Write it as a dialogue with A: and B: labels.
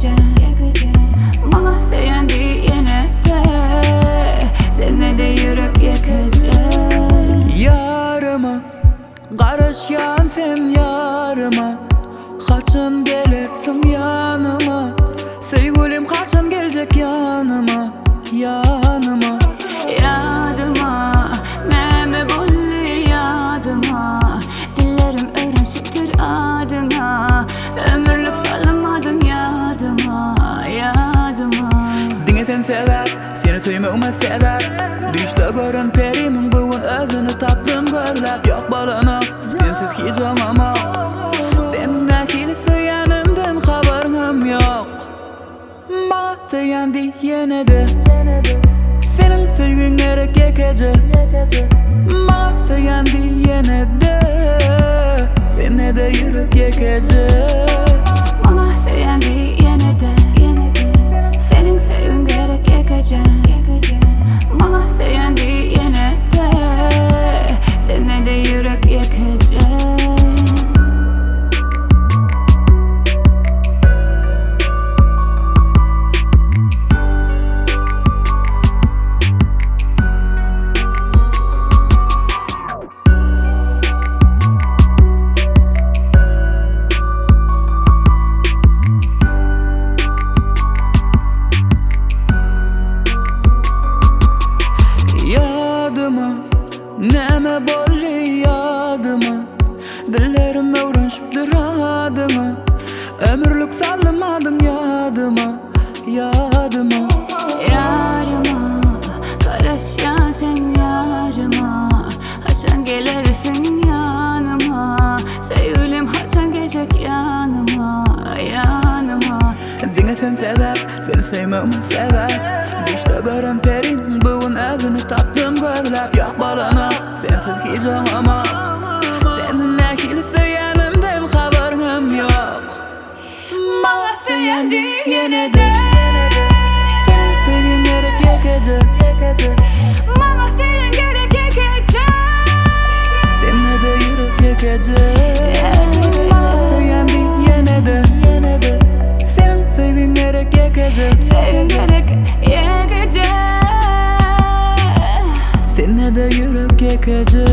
A: Ýekeje. Bana seyendi yine de, sende de yürek Ýekeje.
B: Yarıma karışyan sen yarıma, kaçın gelirsin yanıma, sevgilim kaçın gelecek yanıma, yanıma.
A: Yadıma, neme bolli yadıma, dillerim öğrenşiptir adına, ömürlük sallamadın yadıma, yadıma.
B: Dine sen sever, seni söymeme sever. Düşte gören perimin bugün özünü tapdım gözlep. Yok balana, sensiz hiç olmama. Senin akilisi yanımdan haberim yok. Bana söylendi yine de, senin sevgin gerek Ýekeje. Bana söylendi yine de, sende de yürek Ýekeje.
A: Bana seyendi yine de, senin sevgin gerek Ýekeje. Bana seyendi yine de, sende de yürek Ýekeje.
B: Yadıma, neme bolli yadıma, dillerim öğrenşiptir adıma, ömürlük sallamadın yadıma, yadıma.
A: Yarıma, karışyan sen yarıma, haçan gelirsin yanıma, sevgilim haçan gelecek yanıma, yanıma.
B: Dine sen sever, seni sevmemi sever. Düşte gören perim bugün özünü tapdım gözlep. Yok balana, sensiz hiç olmama. Senin akilisi yanımdan haberim yok.
A: Bana seyendi yine de,
B: senin sevgin gerek Ýekeje.
A: bana seyen gerek Ýekeje.
B: Sende de yürek Ýekeje. Bana söylendi yine de, senin sevgin gerek Ýekeje.
A: Sevgin gerek Ýekeje.
B: Sende de yürek Ýekeje.